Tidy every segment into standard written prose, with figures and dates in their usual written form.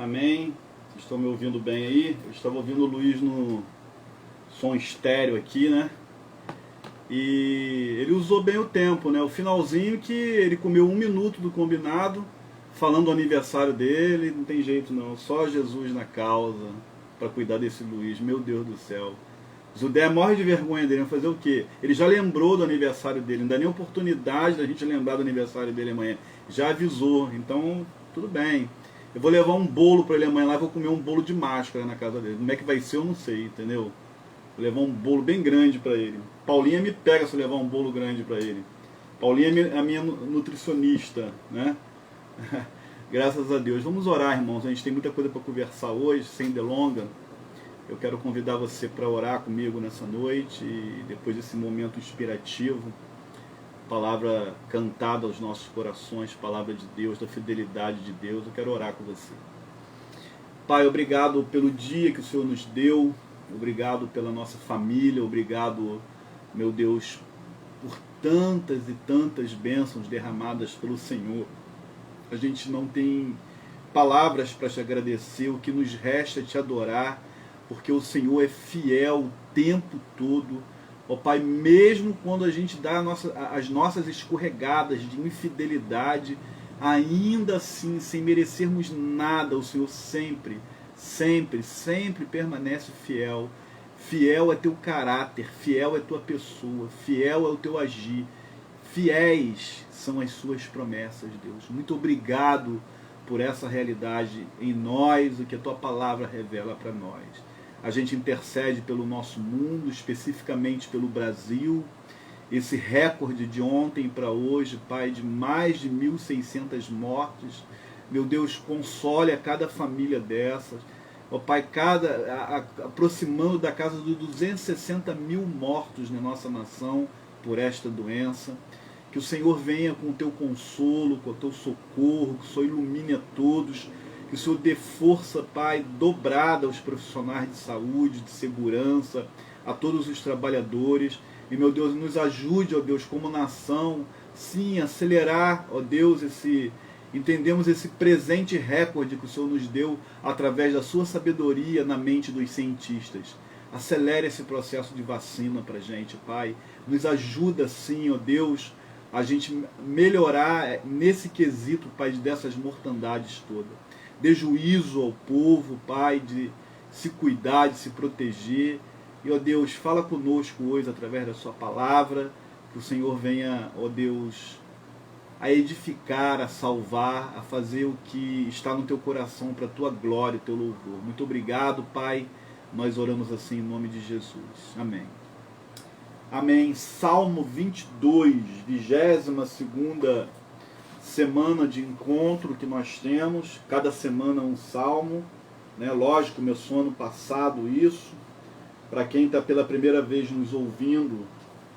Amém? Vocês estão me ouvindo bem aí? Eu estava ouvindo o Luiz no som estéreo aqui, né? E ele usou bem o tempo, né? O finalzinho que ele comeu 1 minuto do combinado, falando do aniversário dele, não tem jeito não, só Jesus na causa para cuidar desse Luiz, meu Deus do céu. Zudé morre de vergonha dele, vai fazer o quê? Ele já lembrou do aniversário dele, não dá nem oportunidade da gente lembrar do aniversário dele amanhã. Já avisou, então tudo bem. Eu vou levar um bolo para ele amanhã lá, vou comer um bolo de máscara na casa dele. Como é que vai ser eu não sei, entendeu? Vou levar um bolo bem grande para ele. Paulinha me pega se eu levar um bolo grande para ele. Paulinha é a minha nutricionista, né? Graças a Deus. Vamos orar, irmãos. A gente tem muita coisa para conversar hoje, sem delonga. Eu quero convidar você para orar comigo nessa noite e depois desse momento inspirativo, palavra cantada aos nossos corações, palavra de Deus, da fidelidade de Deus, eu quero orar com você. Pai, obrigado pelo dia que o Senhor nos deu, obrigado pela nossa família, obrigado, meu Deus, por tantas e tantas bênçãos derramadas pelo Senhor. A gente não tem palavras para te agradecer, o que nos resta é te adorar, porque o Senhor é fiel o tempo todo. Ó Pai, mesmo quando a gente dá as nossas escorregadas de infidelidade, ainda assim, sem merecermos nada, o Senhor sempre, sempre, sempre permanece fiel. Fiel é teu caráter, fiel é tua pessoa, fiel é o teu agir. Fiéis são as suas promessas, Deus. Muito obrigado por essa realidade em nós, o que a tua palavra revela para nós. A gente intercede pelo nosso mundo, especificamente pelo Brasil. Esse recorde de ontem para hoje, Pai, de mais de 1.600 mortes. Meu Deus, console a cada família dessas. Ó Pai, aproximando da casa dos 260 mil mortos na nossa nação por esta doença. Que o Senhor venha com o teu consolo, com o teu socorro, que o Senhor ilumine a todos. Que o Senhor dê força, Pai, dobrada aos profissionais de saúde, de segurança, a todos os trabalhadores. E, meu Deus, nos ajude, ó Deus, como nação, sim, acelerar, ó Deus, entendemos esse presente recorde que o Senhor nos deu através da sua sabedoria na mente dos cientistas. Acelere esse processo de vacina para a gente, Pai. Nos ajuda, sim, ó Deus, a gente melhorar nesse quesito, Pai, dessas mortandades todas. Dê juízo ao povo, Pai, de se cuidar, de se proteger. E, ó Deus, fala conosco hoje através da sua palavra, que o Senhor venha, ó Deus, a edificar, a salvar, a fazer o que está no teu coração para a tua glória e teu louvor. Muito obrigado, Pai. Nós oramos assim em nome de Jesus. Amém. Amém. Salmo 22, 22ª semana de encontro que nós temos, cada semana um salmo, né? Lógico, começou ano passado isso. Para quem está pela primeira vez nos ouvindo,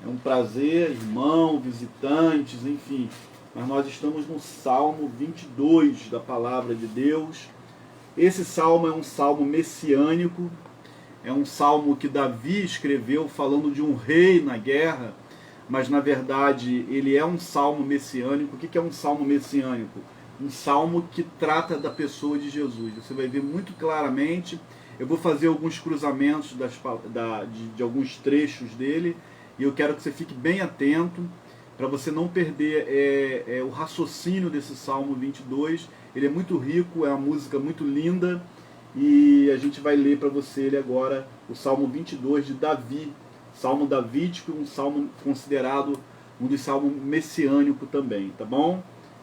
é um prazer, irmão, visitantes, enfim. Mas nós estamos no Salmo 22 da Palavra de Deus. Esse salmo é um salmo messiânico, é um salmo que Davi escreveu falando de um rei na guerra, mas na verdade ele é um salmo messiânico. O que é um salmo messiânico? Um salmo que trata da pessoa de Jesus. Você vai ver muito claramente. Eu vou fazer alguns cruzamentos de alguns trechos dele, e eu quero que você fique bem atento, para você não perder o raciocínio desse Salmo 22. Ele é muito rico, é uma música muito linda, e a gente vai ler para você ele agora, o Salmo 22 de Davi. Salmo davídico, um salmo considerado um dos salmos messiânico também, tá bom?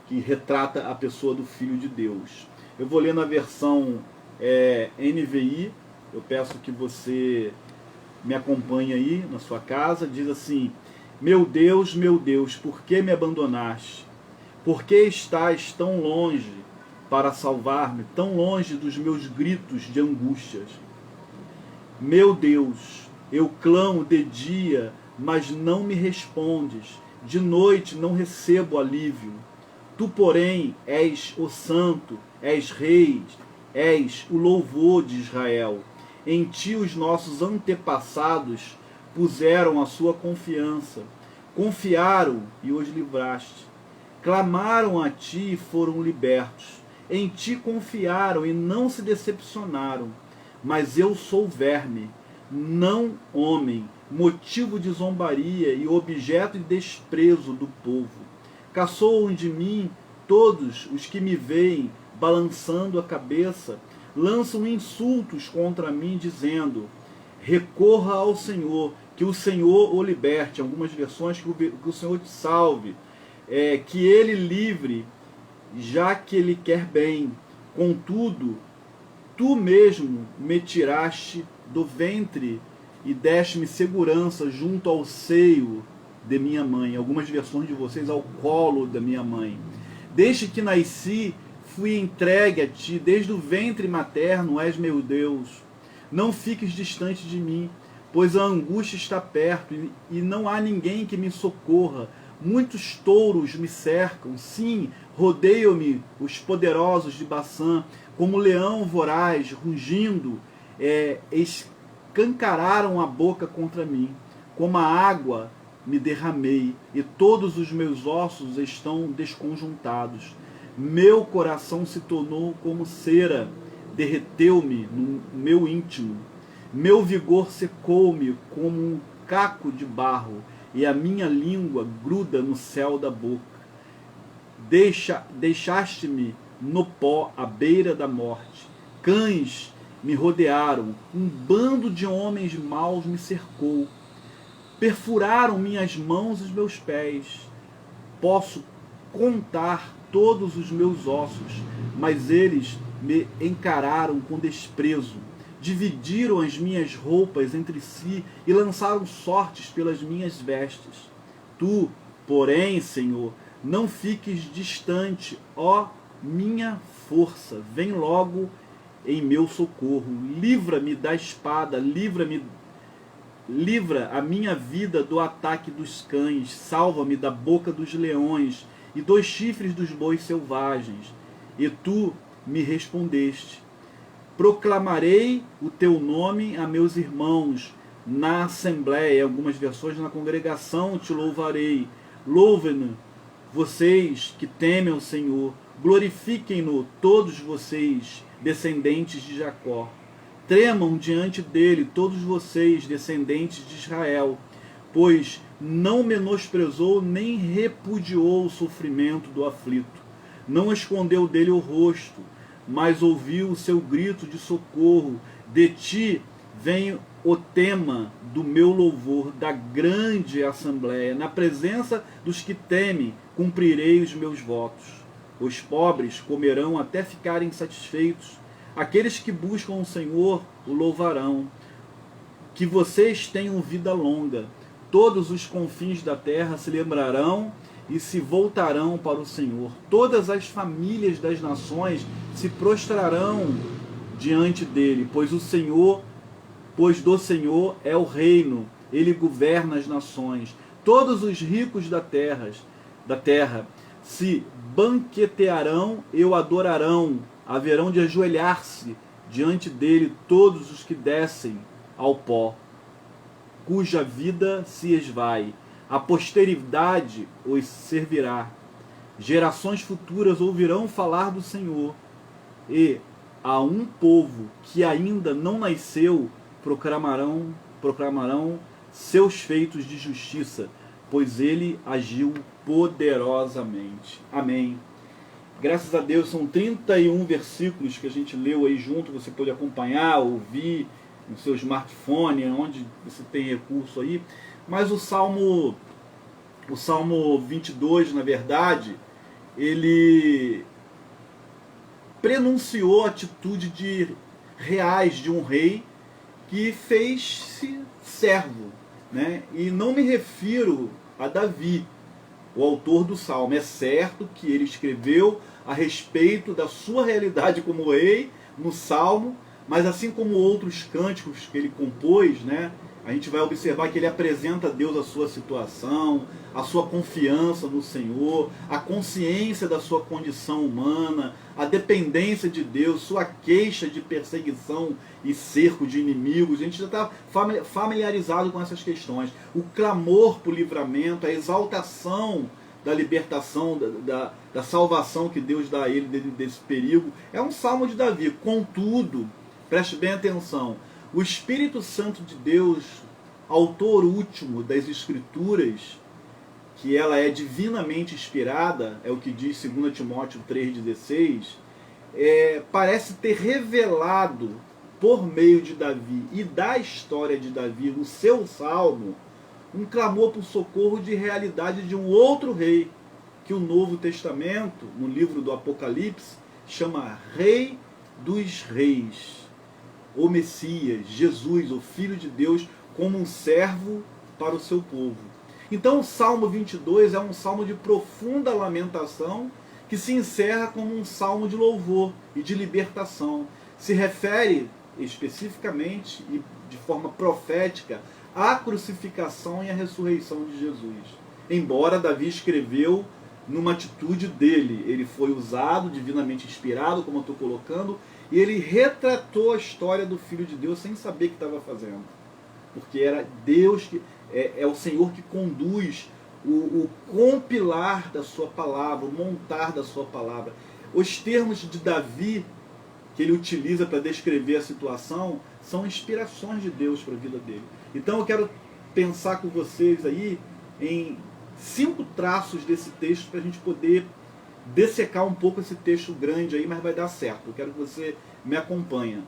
Que retrata a pessoa do Filho de Deus. Eu vou ler na versão NVI, eu peço que você me acompanhe aí na sua casa. Diz assim: meu Deus, por que me abandonaste? Por que estás tão longe para salvar-me, tão longe dos meus gritos de angústias? Meu Deus, eu clamo de dia, mas não me respondes. De noite não recebo alívio. Tu, porém, és o santo, és rei, és o louvor de Israel. Em ti os nossos antepassados puseram a sua confiança. Confiaram e os livraste. Clamaram a ti e foram libertos. em ti confiaram e não se decepcionaram. Mas eu sou verme, não homem, motivo de zombaria e objeto de desprezo do povo. Caçoam de mim todos os que me veem balançando a cabeça, lançam insultos contra mim, dizendo: recorra ao Senhor, que o Senhor o liberte. Algumas versões, que o Senhor te salve, que ele livre, já que ele quer bem. Contudo, tu mesmo me tiraste do ventre e deste-me segurança junto ao seio de minha mãe. Algumas versões de vocês, ao colo da minha mãe. Desde que nasci, fui entregue a ti, desde o ventre materno és meu Deus. Não fiques distante de mim, pois a angústia está perto e não há ninguém que me socorra. Muitos touros me cercam, sim, rodeiam-me os poderosos de Baçã, como leão voraz, rugindo, escancararam a boca contra mim. Como a água me derramei, e todos os meus ossos estão desconjuntados. Meu coração se tornou como cera, derreteu-me no meu íntimo. Meu vigor secou-me como um caco de barro, e a minha língua gruda no céu da boca. Deixaste-me no pó à beira da morte. Cães me rodearam, um bando de homens maus me cercou. Perfuraram minhas mãos e meus pés. Posso contar todos os meus ossos, mas eles me encararam com desprezo. Dividiram as minhas roupas entre si e lançaram sortes pelas minhas vestes. Tu, porém, Senhor, não fiques distante, ó minha força, vem logo em meu socorro. Livra-me da espada, livra a minha vida do ataque dos cães, salva-me da boca dos leões e dos chifres dos bois selvagens. E tu me respondeste: proclamarei o teu nome a meus irmãos na assembleia, algumas versões na congregação te louvarei. Louvem-no vocês que temem ao Senhor, glorifiquem-no todos vocês, descendentes de Jacó. Tremam diante dele todos vocês, descendentes de Israel, pois não menosprezou nem repudiou o sofrimento do aflito. Não escondeu dele o rosto, mas ouviu o seu grito de socorro. De ti vem o tema do meu louvor, da grande assembleia. Na presença dos que temem, cumprirei os meus votos. Os pobres comerão até ficarem satisfeitos. Aqueles que buscam o Senhor o louvarão. Que vocês tenham vida longa. Todos os confins da terra se lembrarão e se voltarão para o Senhor. Todas as famílias das nações se prostrarão diante dele, pois do Senhor é o reino, ele governa as nações. Todos os ricos da terra se banquetearão e o adorarão. Haverão de ajoelhar-se diante dele todos os que descem ao pó, cuja vida se esvai. A posteridade os servirá. Gerações futuras ouvirão falar do Senhor, e a um povo que ainda não nasceu proclamarão seus feitos de justiça, pois ele agiu poderosamente. Amém. Graças a Deus, são 31 versículos que a gente leu aí junto, você pode acompanhar, ouvir no seu smartphone, onde você tem recurso aí. Mas o Salmo 22, na verdade, ele prenunciou a atitude reais de um rei que fez-se servo, né? E não me refiro a Davi, o autor do Salmo. É certo que ele escreveu a respeito da sua realidade como rei no Salmo, mas assim como outros cânticos que ele compôs, né, a gente vai observar que ele apresenta a Deus a sua situação, a sua confiança no Senhor, a consciência da sua condição humana, a dependência de Deus, sua queixa de perseguição e cerco de inimigos. A gente já está familiarizado com essas questões. O clamor por livramento, a exaltação da libertação, da salvação que Deus dá a ele desse perigo. É um salmo de Davi. Contudo, preste bem atenção, o Espírito Santo de Deus, autor último das Escrituras, que ela é divinamente inspirada, é o que diz 2 Timóteo 3,16, parece ter revelado por meio de Davi e da história de Davi, no seu salmo, um clamor por socorro de realidade de um outro rei, que o Novo Testamento, no livro do Apocalipse, chama Rei dos Reis, o Messias, Jesus, o Filho de Deus, como um servo para o seu povo. Então o Salmo 22 é um salmo de profunda lamentação, que se encerra como um salmo de louvor e de libertação. Se refere especificamente e de forma profética à crucificação e à ressurreição de Jesus. Embora Davi escreveu numa atitude dele, ele foi usado, divinamente inspirado, como eu estou colocando, e ele retratou a história do Filho de Deus sem saber o que estava fazendo. Porque era Deus, que é o Senhor que conduz o compilar da sua palavra, o montar da sua palavra. Os termos de Davi que ele utiliza para descrever a situação são inspirações de Deus para a vida dele. Então eu quero pensar com vocês aí em 5 traços desse texto para a gente poder dessecar um pouco esse texto grande aí, mas vai dar certo. Eu quero que você me acompanhe.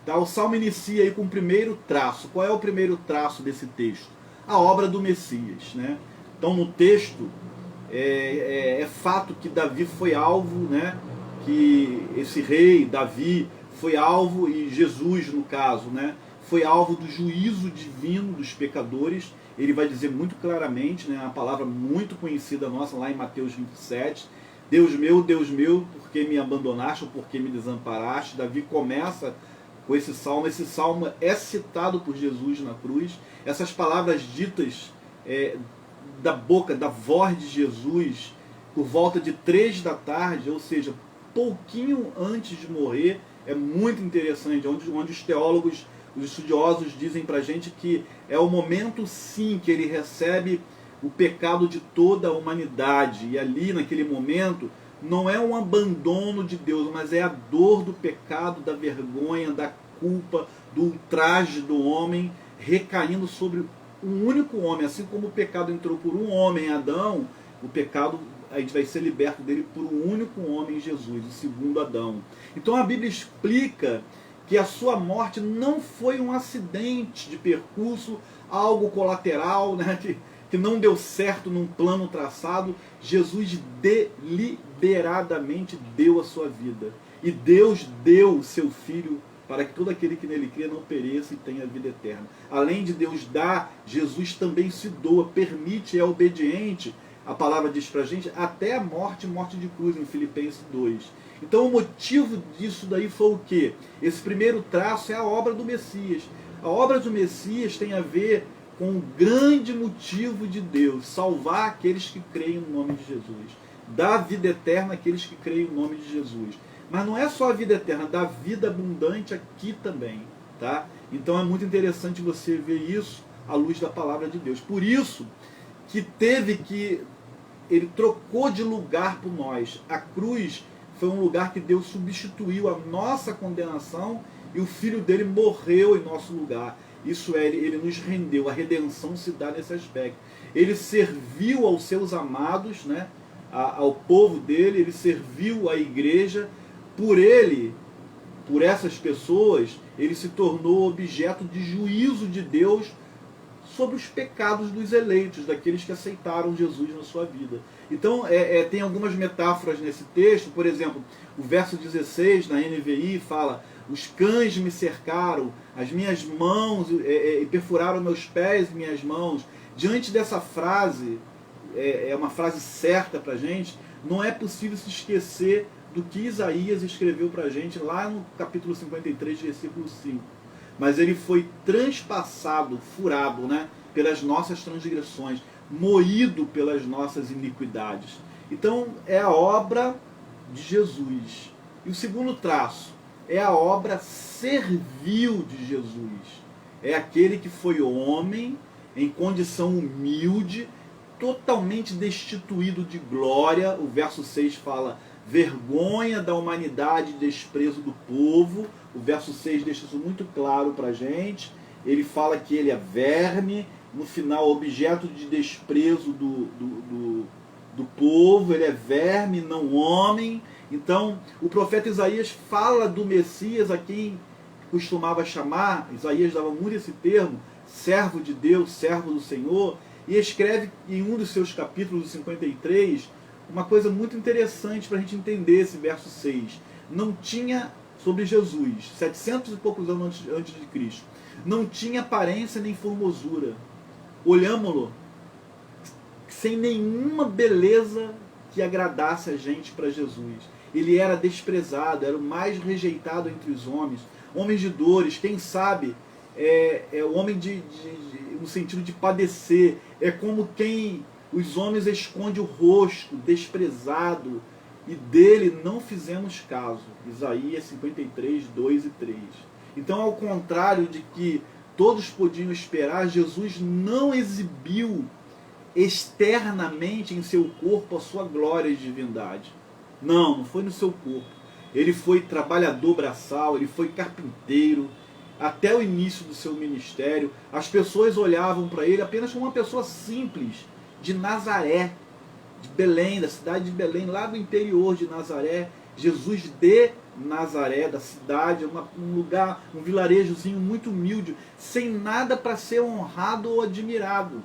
Tá? O Salmo inicia aí com o primeiro traço. Qual é o primeiro traço desse texto? A obra do Messias, né? Então no texto é fato que Davi foi alvo, né? Que esse rei, Davi, foi alvo, e Jesus, no caso, né, foi alvo do juízo divino dos pecadores. Ele vai dizer muito claramente, né, uma palavra muito conhecida nossa, lá em Mateus 27, Deus meu, por que me abandonaste ou por que me desamparaste? Davi começa com esse salmo é citado por Jesus na cruz. Essas palavras ditas da boca, da voz de Jesus, por volta de 3 da tarde, ou seja, pouquinho antes de morrer, é muito interessante, onde os teólogos, os estudiosos dizem pra gente que é o momento sim que ele recebe o pecado de toda a humanidade, e ali naquele momento não é um abandono de Deus, mas é a dor do pecado, da vergonha, da culpa, do ultraje do homem recaindo sobre um único homem. Assim como o pecado entrou por um homem, Adão, o pecado, a gente vai ser liberto dele por um único homem, Jesus, o segundo Adão. Então a Bíblia explica que a sua morte não foi um acidente de percurso, algo colateral, né, que não deu certo num plano traçado. Jesus deliberadamente deu a sua vida. E Deus deu o seu Filho para que todo aquele que nele crê não pereça e tenha vida eterna. Além de Deus dar, Jesus também se doa, permite, é obediente. A palavra diz pra gente, até a morte de cruz, em Filipenses 2. Então o motivo disso daí foi o quê? Esse primeiro traço é a obra do Messias. A obra do Messias tem a ver com o grande motivo de Deus, salvar aqueles que creem no nome de Jesus. Dar vida eterna àqueles que creem no nome de Jesus. Mas não é só a vida eterna, dá vida abundante aqui também. Tá? Então é muito interessante você ver isso à luz da palavra de Deus. Por isso que ele trocou de lugar por nós. A cruz foi um lugar que Deus substituiu a nossa condenação e o Filho dele morreu em nosso lugar. Isso é, ele nos rendeu. A redenção se dá nesse aspecto. Ele serviu aos seus amados, né, ao povo dele, ele serviu à igreja. Por essas pessoas, ele se tornou objeto de juízo de Deus sobre os pecados dos eleitos, daqueles que aceitaram Jesus na sua vida. Então, tem algumas metáforas nesse texto. Por exemplo, o verso 16 na NVI fala: os cães me cercaram, as minhas mãos, e perfuraram meus pés e minhas mãos. Diante dessa frase, é uma frase certa para a gente, não é possível se esquecer do que Isaías escreveu para a gente lá no capítulo 53, versículo 5. Mas ele foi transpassado, furado, né, pelas nossas transgressões, moído pelas nossas iniquidades. Então é a obra de Jesus. E o segundo traço é a obra servil de Jesus. É aquele que foi homem, em condição humilde, totalmente destituído de glória. O verso 6 fala: vergonha da humanidade, desprezo do povo. O verso 6 deixa isso muito claro para a gente. Ele fala que ele é verme, no final objeto de desprezo do povo. Ele é verme, não homem. Então o profeta Isaías fala do Messias, a quem costumava chamar, Isaías dava muito esse termo, servo de Deus, servo do Senhor, e escreve em um dos seus capítulos, 53, uma coisa muito interessante para a gente entender esse verso 6. Não tinha, sobre Jesus, 700 e poucos anos antes de Cristo, não tinha aparência nem formosura. Olhámo-lo sem nenhuma beleza que agradasse a gente para Jesus. Ele era desprezado, era o mais rejeitado entre os homens de dores, quem sabe, o homem no sentido de padecer, é como quem os homens esconde o rosto, desprezado, e dele não fizemos caso. Isaías 53, 2 e 3. Então, ao contrário de que todos podiam esperar, Jesus não exibiu externamente em seu corpo a sua glória e divindade. Não foi no seu corpo. Ele foi trabalhador braçal, ele foi carpinteiro, até o início do seu ministério. As pessoas olhavam para ele apenas como uma pessoa simples, de Nazaré, de Belém, da cidade de Belém, lá do interior de Nazaré. Jesus de Nazaré, da cidade, um lugar, um vilarejozinho muito humilde, sem nada para ser honrado ou admirado.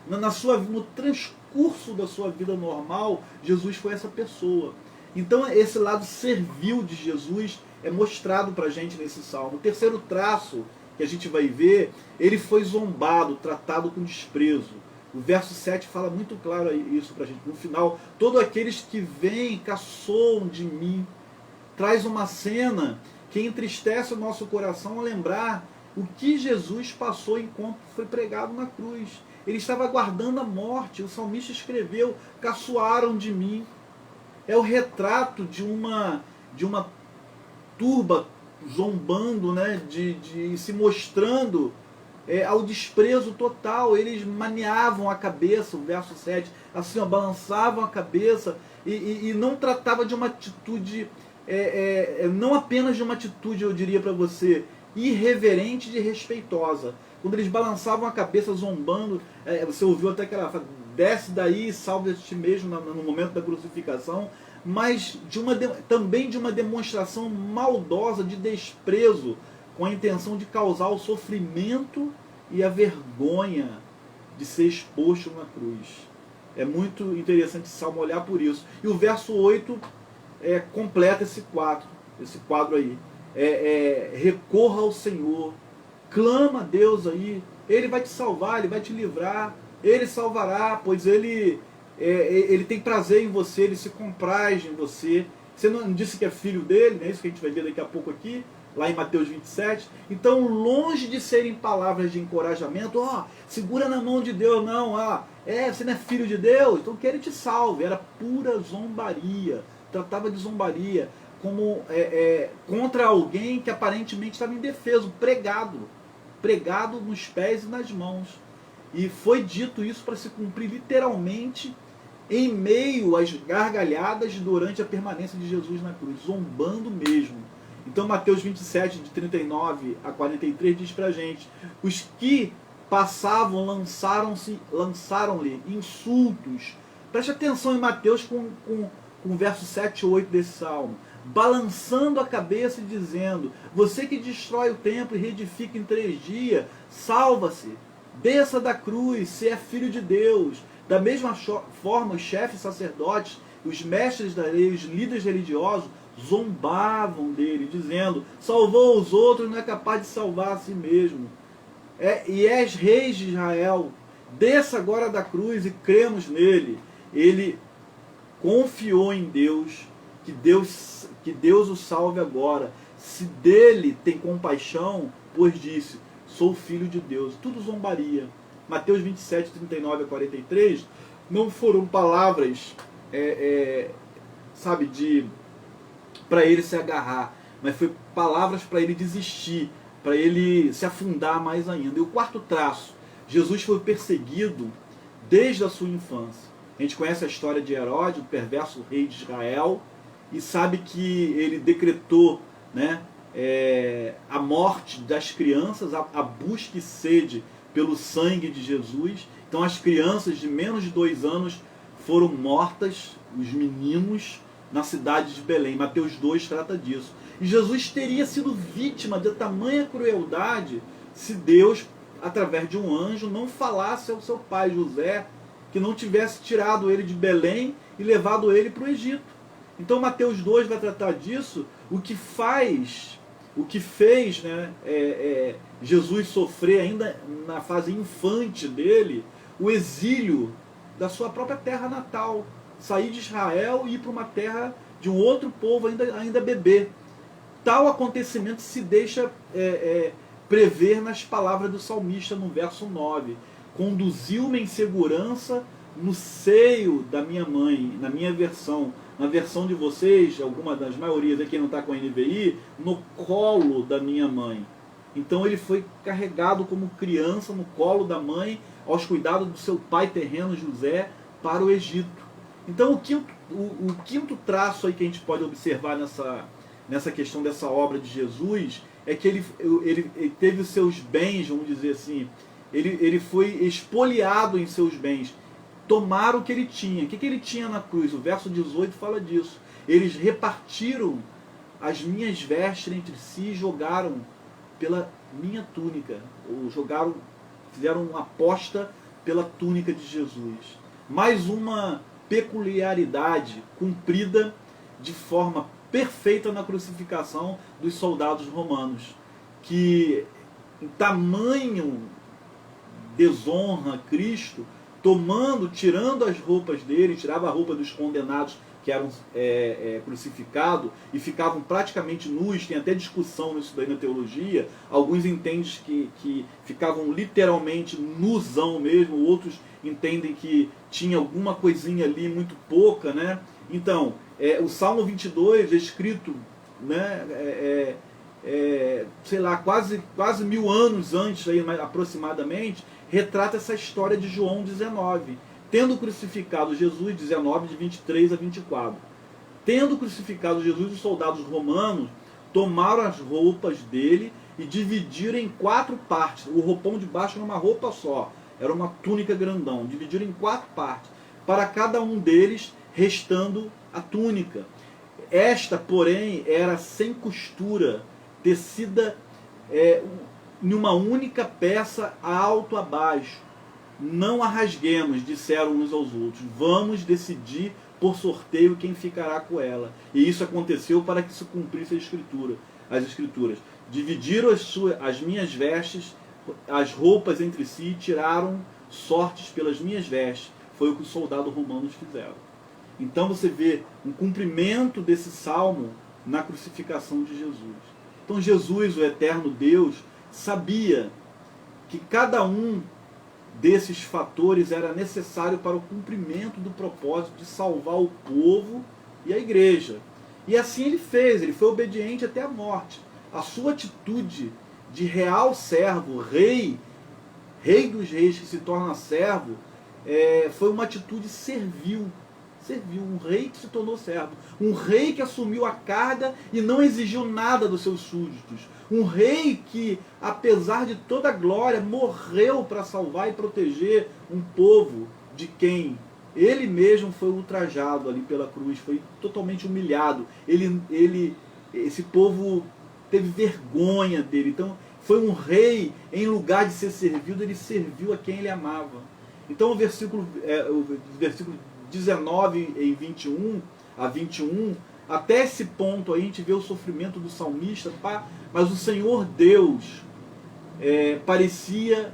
No transcurso da sua vida normal, Jesus foi essa pessoa. Então esse lado servil de Jesus é mostrado para a gente nesse salmo. O terceiro traço que a gente vai ver, ele foi zombado, tratado com desprezo. O verso 7 fala muito claro isso para a gente. No final, todos aqueles que vêm caçoam de mim. Traz uma cena que entristece o nosso coração ao lembrar o que Jesus passou enquanto foi pregado na cruz. Ele estava aguardando a morte. O salmista escreveu: caçoaram de mim. É o retrato de uma turba zombando, né, de se mostrando ao desprezo total. Eles maniavam a cabeça, o verso 7, assim, balançavam a cabeça e não tratava de uma atitude, não apenas de uma atitude, eu diria para você, irreverente e respeitosa. Quando eles balançavam a cabeça zombando, você ouviu até aquela: desce daí e salve a ti mesmo no momento da crucificação, mas também de uma demonstração maldosa de desprezo, com a intenção de causar o sofrimento e a vergonha de ser exposto na cruz. É muito interessante esse salmo olhar por isso. E o verso 8 completa esse quadro aí. Recorra ao Senhor, clama a Deus aí, Ele vai te salvar, Ele vai te livrar, Ele salvará, pois Ele tem prazer em você, Ele se compraz em você. Você não disse que é filho dele, né? Isso que a gente vai ver daqui a pouco aqui, lá em Mateus 27. Então, longe de serem palavras de encorajamento, segura na mão de Deus, não, você não é filho de Deus, então que Ele te salve. Era pura zombaria, tratava de zombaria, como contra alguém que aparentemente estava indefeso, pregado nos pés e nas mãos. E foi dito isso para se cumprir literalmente em meio às gargalhadas durante a permanência de Jesus na cruz, zombando mesmo. Então Mateus 27, de 39 a 43, diz para a gente: os que passavam lançaram-lhe insultos. Preste atenção em Mateus com o verso 7 e 8 desse salmo. Balançando a cabeça e dizendo: você que destrói o templo e reedifica em 3 dias, salva-se, desça da cruz, se é filho de Deus. Da mesma forma, os chefes sacerdotes, os mestres da lei, os líderes religiosos zombavam dele, dizendo: salvou os outros, não é capaz de salvar a si mesmo. E és reis de Israel, desça agora da cruz e cremos nele. Ele confiou em Deus, que Deus o salve agora. Se dele tem compaixão, pois disse: sou filho de Deus. Tudo zombaria. Mateus 27, 39 a 43, não foram palavras, para ele se agarrar, mas foi palavras para ele desistir, para ele se afundar mais ainda. E o quarto traço: Jesus foi perseguido desde a sua infância. A gente conhece a história de Herodes, o perverso rei de Israel, e sabe que ele decretou, né, a morte das crianças, a busca e sede pelo sangue de Jesus. Então as crianças de menos de 2 anos foram mortas, os meninos, na cidade de Belém. Mateus 2 trata disso. E Jesus teria sido vítima de tamanha crueldade se Deus, através de um anjo, não falasse ao seu pai José, que não tivesse tirado ele de Belém e levado ele para o Egito. Então Mateus 2 vai tratar disso, o que fez, né, Jesus sofrer ainda na fase infante dele, o exílio da sua própria terra natal, sair de Israel e ir para uma terra de um outro povo ainda bebê. Tal acontecimento se deixa prever nas palavras do salmista no verso 9. Conduziu-me em segurança no seio da minha mãe, na minha versão. Na versão de vocês, alguma das maiorias aqui não está com a NVI, no colo da minha mãe. Então ele foi carregado como criança no colo da mãe, aos cuidados do seu pai terreno José, para o Egito. Então o quinto traço aí que a gente pode observar nessa questão dessa obra de Jesus é que ele teve os seus bens, vamos dizer assim, ele foi expoliado em seus bens. Tomaram o que ele tinha. O que ele tinha na cruz? O verso 18 fala disso. Eles repartiram as minhas vestes entre si e jogaram pela minha túnica. Ou fizeram uma aposta pela túnica de Jesus. Mais uma peculiaridade cumprida de forma perfeita na crucificação dos soldados romanos, que em tamanho desonra Cristo, tirando as roupas dele, tirava a roupa dos condenados que eram crucificados e ficavam praticamente nus. Tem até discussão nisso daí na teologia. Alguns entendem que ficavam literalmente nuzão mesmo, outros entendem que tinha alguma coisinha ali, muito pouca, né? Então, o Salmo 22 é escrito, né, sei lá, quase 1000 anos antes, aí, aproximadamente, retrata essa história de João 19. Tendo crucificado Jesus, 19, de 23 a 24. Tendo crucificado Jesus, os soldados romanos tomaram as roupas dele e dividiram em 4 partes. O roupão de baixo era uma roupa só, era uma túnica grandão. Dividiram em 4 partes, para cada um deles restando a túnica. Esta, porém, era sem costura, tecida em uma única peça, alto a baixo. Não a rasguemos, disseram uns aos outros. Vamos decidir por sorteio quem ficará com ela. E isso aconteceu para que se cumprisse as escrituras. Dividiram as minhas vestes, as roupas entre si, e tiraram sortes pelas minhas vestes. Foi o que os soldados romanos fizeram. Então você vê um cumprimento desse salmo na crucificação de Jesus. Então Jesus, o eterno Deus, sabia que cada um desses fatores era necessário para o cumprimento do propósito de salvar o povo e a igreja. E assim ele fez, ele foi obediente até a morte. A sua atitude de real servo, rei dos reis que se torna servo, foi uma atitude servil. Um rei que se tornou servo, um rei que assumiu a carga e não exigiu nada dos seus súditos, um rei que, apesar de toda a glória, morreu para salvar e proteger um povo de quem ele mesmo foi ultrajado ali pela cruz, foi totalmente humilhado. Esse povo teve vergonha dele. Então foi um rei, em lugar de ser servido, ele serviu a quem ele amava. Então o versículo 19 e 21 a 21, até esse ponto aí a gente vê o sofrimento do salmista, mas o Senhor Deus parecia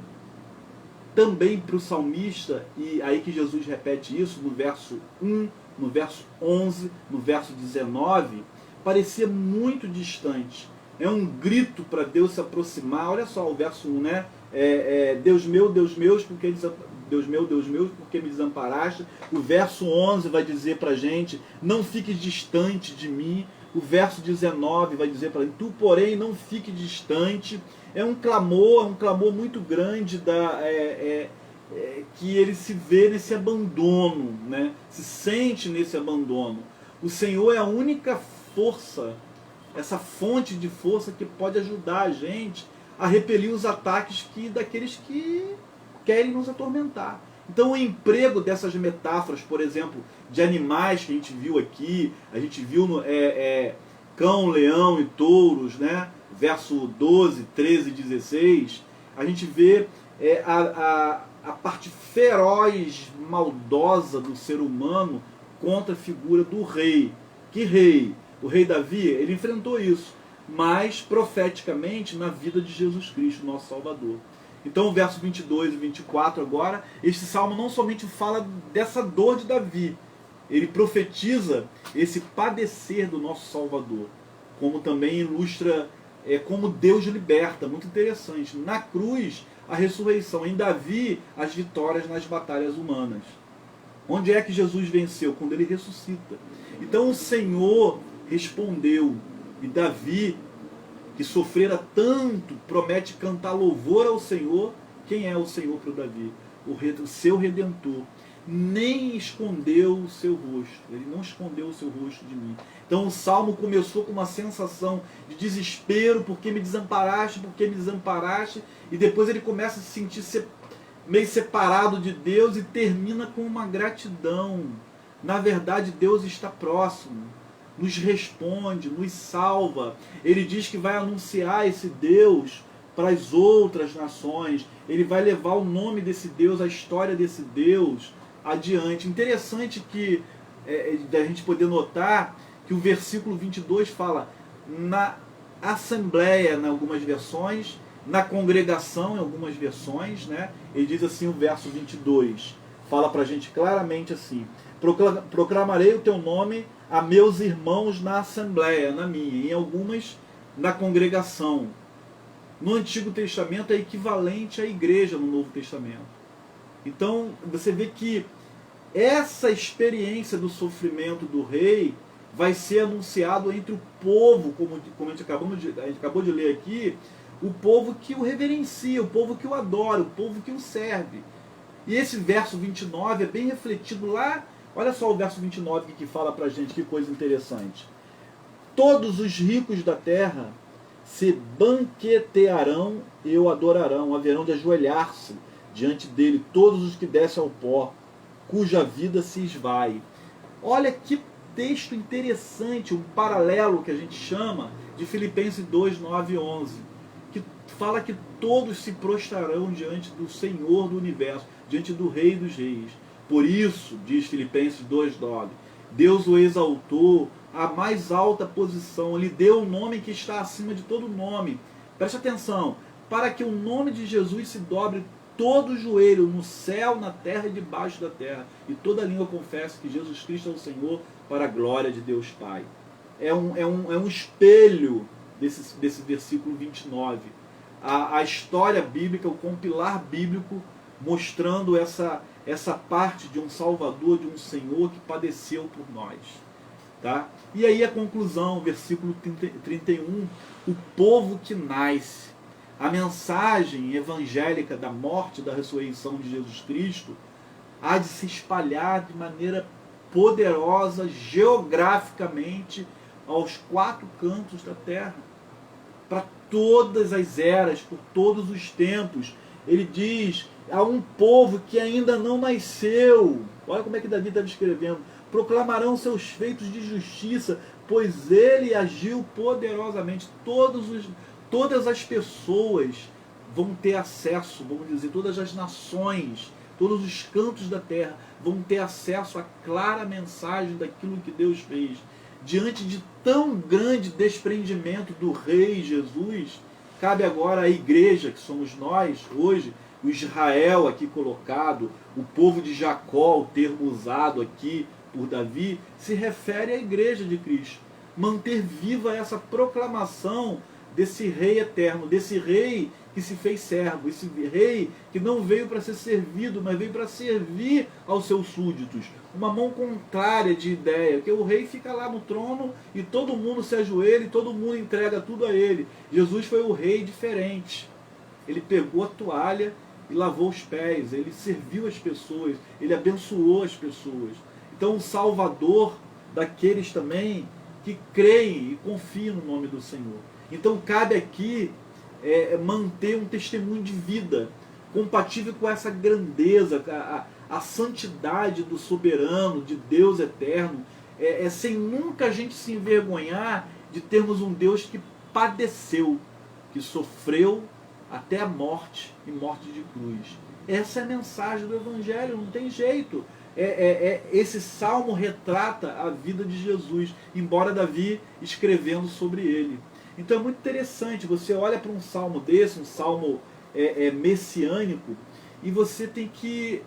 também para o salmista, e aí que Jesus repete isso no verso 1, no verso 11, no verso 19, parecia muito distante. É um grito para Deus se aproximar. Olha só o verso 1, né? Deus meu, porque Deus meu, porque me desamparaste. O verso 11 vai dizer para a gente, não fiques distante de mim. O verso 19 vai dizer para a gente, tu, porém, não fique distante. É um clamor muito grande que ele se vê nesse abandono, né? Se sente nesse abandono. O Senhor é a única força, essa fonte de força que pode ajudar a gente a repelir os ataques daqueles que querem nos atormentar. Então o emprego dessas metáforas, por exemplo, de animais que a gente viu aqui, a gente viu cão, leão e touros, né? Verso 12, 13 e 16, a gente vê a parte feroz, maldosa do ser humano contra a figura do rei. Que rei? O rei Davi, ele enfrentou isso, mas profeticamente na vida de Jesus Cristo, nosso Salvador. Então o verso 22 e 24 agora, este salmo não somente fala dessa dor de Davi, ele profetiza esse padecer do nosso Salvador, como também ilustra como Deus liberta, muito interessante. Na cruz, a ressurreição, em Davi, as vitórias nas batalhas humanas. Onde é que Jesus venceu? Quando ele ressuscita. Então o Senhor respondeu, e Davi, que sofrera tanto, promete cantar louvor ao Senhor. Quem é o Senhor para o Davi? O seu Redentor. Nem escondeu o seu rosto. Ele não escondeu o seu rosto de mim. Então o salmo começou com uma sensação de desespero, porque me desamparaste, e depois ele começa a se sentir meio separado de Deus e termina com uma gratidão. Na verdade, Deus está próximo, nos responde, nos salva. Ele diz que vai anunciar esse Deus para as outras nações. Ele vai levar o nome desse Deus, a história desse Deus adiante. Interessante que da gente poder notar que o versículo 22 fala na assembleia, em algumas versões, na congregação, em algumas versões, né? Ele diz assim, o verso 22, fala para a gente claramente assim: proclamarei o teu nome a meus irmãos na assembleia, na minha, em algumas na congregação. No Antigo Testamento é equivalente à igreja no Novo Testamento. Então você vê que essa experiência do sofrimento do rei vai ser anunciado entre o povo, como a gente acabou de ler aqui, o povo que o reverencia, o povo que o adora, o povo que o serve. E esse verso 29 é bem refletido lá. Olha só o verso 29 que fala pra gente, que coisa interessante. Todos os ricos da terra se banquetearão e o adorarão, haverão de ajoelhar-se diante dele todos os que descem ao pó, cuja vida se esvai. Olha que texto interessante, um paralelo que a gente chama de Filipenses 2, 9 e 11, que fala que todos se prostrarão diante do Senhor do universo, diante do Rei dos Reis. Por isso, diz Filipenses 2, 9, Deus o exaltou à mais alta posição, lhe deu o nome que está acima de todo nome. Preste atenção, para que o nome de Jesus se dobre todo o joelho, no céu, na terra e debaixo da terra, e toda língua confesse que Jesus Cristo é o Senhor, para a glória de Deus Pai. É um espelho desse versículo 29. A história bíblica, o compilar bíblico, mostrando essa parte de um Salvador, de um Senhor que padeceu por nós. Tá? E aí a conclusão, versículo 31, o povo que nasce. A mensagem evangélica da morte e da ressurreição de Jesus Cristo há de se espalhar de maneira poderosa, geograficamente, aos 4 cantos da terra, para todas as eras, por todos os tempos. Ele diz, há um povo que ainda não nasceu. Olha como é que Davi estava escrevendo. Proclamarão seus feitos de justiça, pois ele agiu poderosamente. Todas as pessoas vão ter acesso, vamos dizer, todas as nações, todos os cantos da terra vão ter acesso à clara mensagem daquilo que Deus fez. Diante de tão grande desprendimento do Rei Jesus, cabe agora à igreja, que somos nós hoje, o Israel aqui colocado, o povo de Jacó, o termo usado aqui por Davi, se refere à igreja de Cristo. Manter viva essa proclamação desse rei eterno, desse rei que se fez servo, esse rei que não veio para ser servido, mas veio para servir aos seus súditos. Uma mão contrária de ideia, que o rei fica lá no trono e todo mundo se ajoelha e todo mundo entrega tudo a ele. Jesus foi o rei diferente. Ele pegou a toalha e lavou os pés, ele serviu as pessoas, ele abençoou as pessoas. Então, o Salvador daqueles também que creem e confiam no nome do Senhor. Então, cabe aqui manter um testemunho de vida compatível com essa grandeza, a santidade do soberano, de Deus eterno, sem nunca a gente se envergonhar de termos um Deus que padeceu, que sofreu até a morte e morte de cruz. Essa é a mensagem do Evangelho, não tem jeito. Esse salmo retrata a vida de Jesus, embora Davi escrevendo sobre ele. Então é muito interessante, você olha para um salmo desse, um salmo messiânico, e você tem que,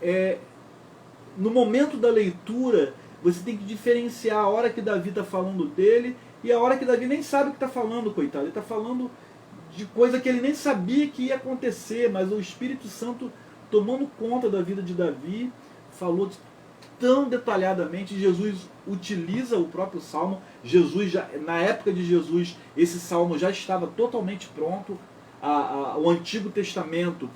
no momento da leitura, você tem que diferenciar a hora que Davi está falando dele e a hora que Davi nem sabe o que está falando, coitado. Ele está falando de coisa que ele nem sabia que ia acontecer, mas o Espírito Santo, tomando conta da vida de Davi, falou tão detalhadamente. Jesus utiliza o próprio salmo. Jesus na época de Jesus, esse salmo já estava totalmente pronto. O Antigo Testamento,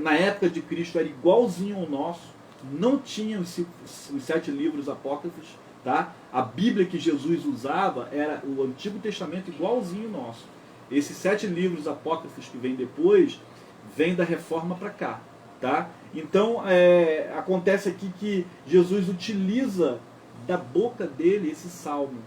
na época de Cristo, era igualzinho ao nosso. Não tinha os 7 livros apócrifos, tá? A Bíblia que Jesus usava era o Antigo Testamento igualzinho ao nosso. Esses 7 livros apócrifos que vêm depois, vêm da Reforma para cá, tá? Então, acontece aqui que Jesus utiliza da boca dele esse salmo.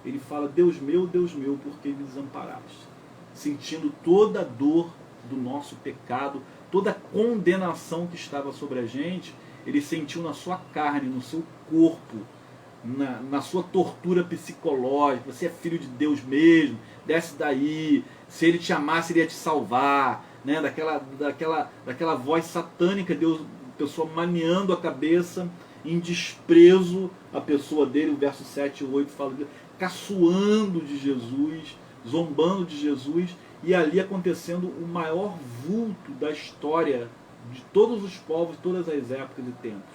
Ele fala: Deus meu, por que me desamparaste? Sentindo toda a dor do nosso pecado, toda a condenação que estava sobre a gente, ele sentiu na sua carne, no seu corpo, na sua tortura psicológica. Você é filho de Deus mesmo, desce daí, se ele te amasse, ele ia te salvar, né? daquela voz satânica, Deus, pessoa maniando a cabeça, em desprezo a pessoa dele. O verso 7 e 8 fala, caçoando de Jesus, zombando de Jesus, e ali acontecendo o maior vulto da história de todos os povos, todas as épocas e tempos.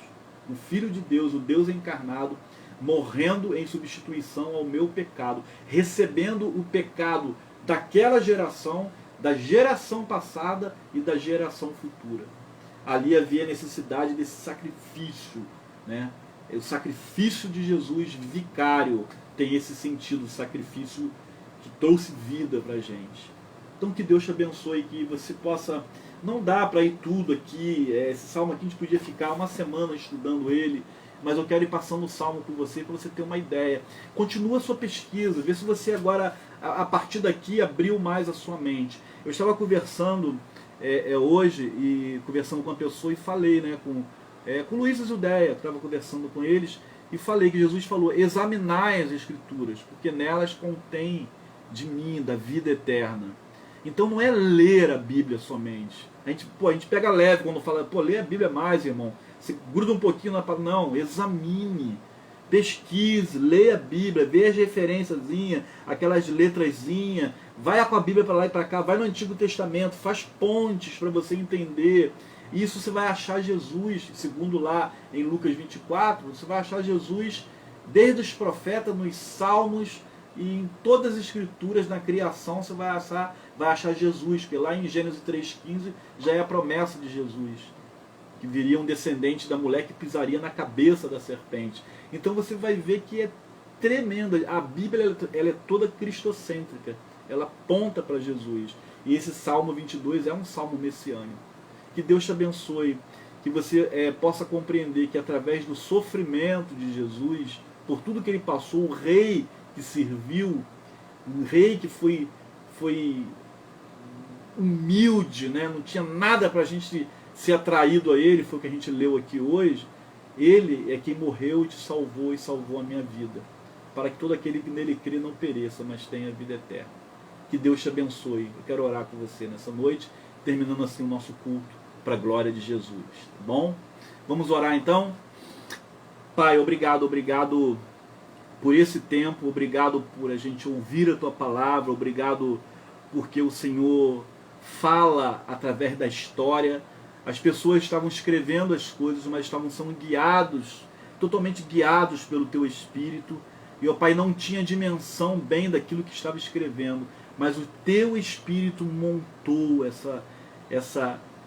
O Filho de Deus, o Deus encarnado, morrendo em substituição ao meu pecado, recebendo o pecado daquela geração, da geração passada e da geração futura. Ali havia necessidade desse sacrifício, né? O sacrifício de Jesus vicário tem esse sentido, o sacrifício que trouxe vida para a gente. Então que Deus te abençoe, que você possa... Não dá para ir tudo aqui, esse salmo aqui a gente podia ficar uma semana estudando ele, mas eu quero ir passando o salmo com você para você ter uma ideia. Continua a sua pesquisa, vê se você agora, a partir daqui, abriu mais a sua mente. Eu estava conversando hoje, e conversando com uma pessoa, e falei, né, com o Luiz e Zildeia, estava conversando com eles, e falei que Jesus falou: examinai as Escrituras, porque nelas contém de mim, da vida eterna. Então não é ler a Bíblia somente. A gente pega leve quando fala, lê a Bíblia mais, irmão. Você gruda um pouquinho na palavra. Não, examine, pesquise, leia a Bíblia, veja as referenciazinhas, aquelas letrazinhas, vai com a Bíblia para lá e para cá, vai no Antigo Testamento, faz pontes para você entender. Isso você vai achar Jesus, segundo lá em Lucas 24, você vai achar Jesus desde os profetas, nos Salmos, e em todas as Escrituras, na criação, você vai achar Jesus, porque lá em Gênesis 3,15 já é a promessa de Jesus, que viria um descendente da mulher que pisaria na cabeça da serpente. Então você vai ver que é tremenda. A Bíblia ela é toda cristocêntrica, ela aponta para Jesus. E esse Salmo 22 é um salmo messiânico. Que Deus te abençoe, que você possa compreender que através do sofrimento de Jesus, por tudo que ele passou, o rei que serviu, um rei que foi humilde, né? Não tinha nada para a gente ser atraído a ele, foi o que a gente leu aqui hoje. Ele é quem morreu e te salvou, e salvou a minha vida, para que todo aquele que nele crê não pereça, mas tenha vida eterna. Que Deus te abençoe. Eu quero orar com você nessa noite, terminando assim o nosso culto para a glória de Jesus, tá bom? Vamos orar então? Pai, obrigado por esse tempo, obrigado por a gente ouvir a Tua Palavra, obrigado porque o Senhor fala através da história. As pessoas estavam escrevendo as coisas, mas estavam sendo guiados, totalmente guiados pelo Teu Espírito, e o Pai não tinha dimensão bem daquilo que estava escrevendo, mas o Teu Espírito montou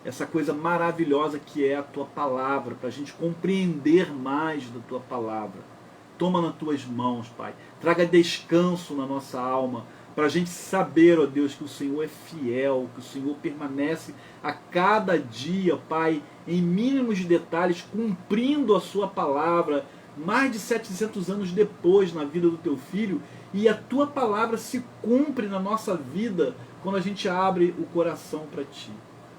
essa coisa maravilhosa que é a Tua Palavra, para a gente compreender mais da Tua Palavra. Toma nas Tuas mãos, Pai. Traga descanso na nossa alma, para a gente saber, ó Deus, que o Senhor é fiel, que o Senhor permanece a cada dia, Pai, em mínimos detalhes, cumprindo a Sua Palavra, mais de 700 anos depois na vida do Teu Filho, e a Tua Palavra se cumpre na nossa vida quando a gente abre o coração para Ti.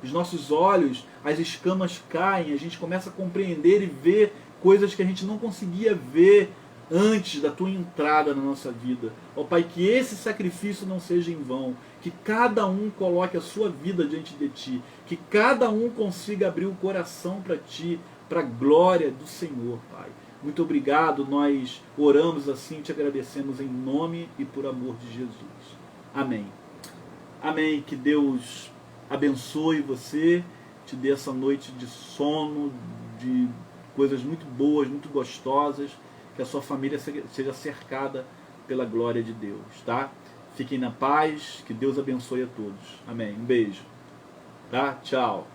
Os nossos olhos, as escamas caem, a gente começa a compreender e ver coisas que a gente não conseguia ver antes da Tua entrada na nossa vida. Ó Pai, que esse sacrifício não seja em vão, que cada um coloque a sua vida diante de Ti, que cada um consiga abrir o coração para Ti, para a glória do Senhor, Pai. Muito obrigado, nós oramos assim e Te agradecemos em nome e por amor de Jesus. Amém. Amém, que Deus abençoe você, te dê essa noite de sono, de coisas muito boas, muito gostosas, que a sua família seja cercada pela glória de Deus, tá? Fiquem na paz, que Deus abençoe a todos. Amém. Um beijo. Tá? Tchau.